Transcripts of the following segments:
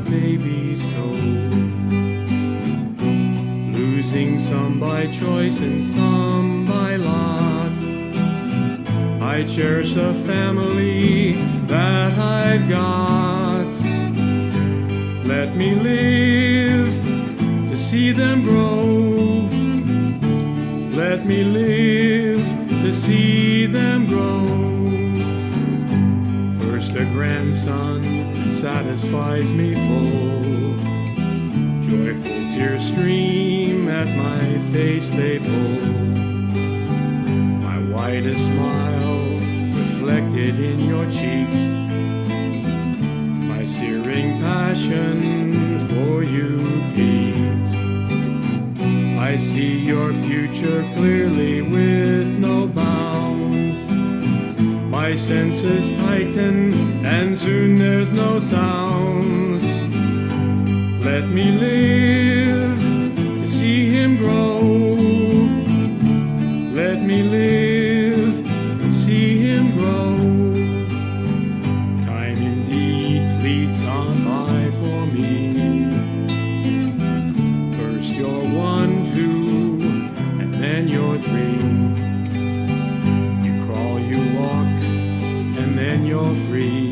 baby's toe. Losing some by choice and some by lot. I cherish the family that I've got. Let me live to see them grow. Let me live to see them grow. First a grandson satisfies me full. Joyful tears stream at my face they pull. My widest smile reflected in your cheek. My searing passion for you peaks. I see your future clearly with no bounds. My senses tighten and soon there's no sounds. Let me live to see him grow. Let me live to see him grow. Time indeed fleets on by for me. First you're 1, 2, and then you're 3. You crawl, you walk, and then you're free.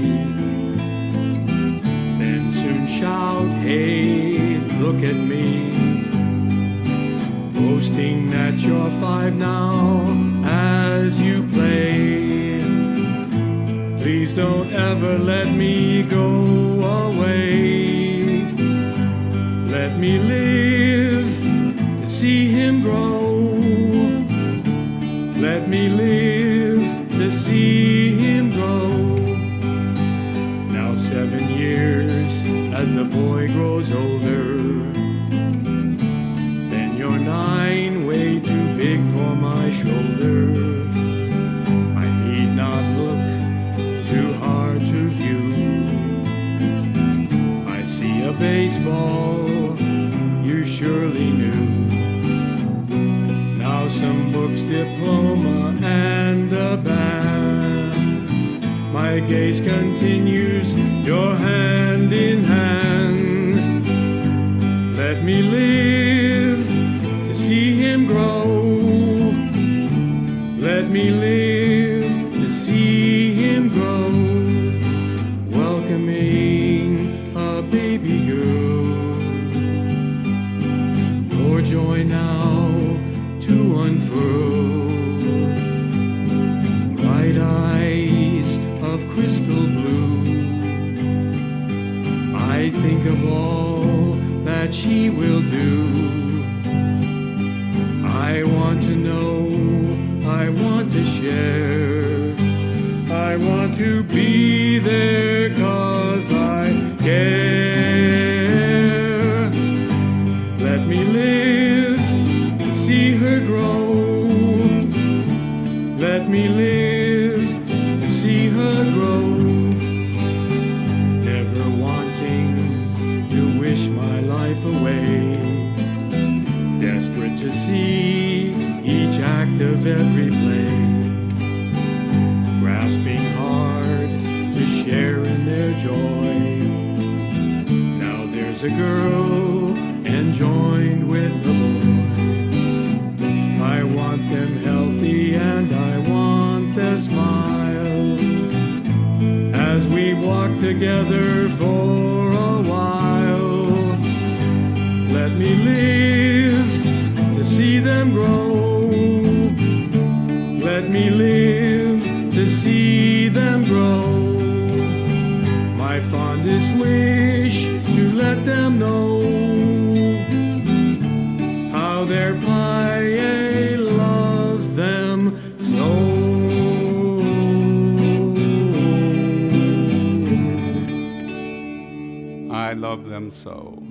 Then soon shout, hey, look at me. Boasting that you're 5 now as you play. Please don't ever let me go away. Let me live to see him grow. Let me live to see him grow. Now 7 years as the boy grows older. Then you're 9, way too big for my shoulder. I need not look too hard to view. I see a baseball you surely knew. Now some books, diploma, and a band. My gaze continues, your hand in hand. Let me live to see him grow. Let me live to see him grow. Welcoming a baby girl. Your joy now to unfurl. Bright eyes of crystal blue. I think of all that she will do. I want to know, I want to share. I want to be there 'cause I care. Let me live to see her grow. Let me live to see her grow. Never wanting to wish my life away. Desperate to see each act of every play. Grasping hard to share in their joy. Now there's a girl enjoined with the boy. I want them healthy and I want their smile. As we walk together for a while. Let me live to see them grow. Let me live to see them grow. My fondest wish to let them know how their Pai loves them so. I love them so.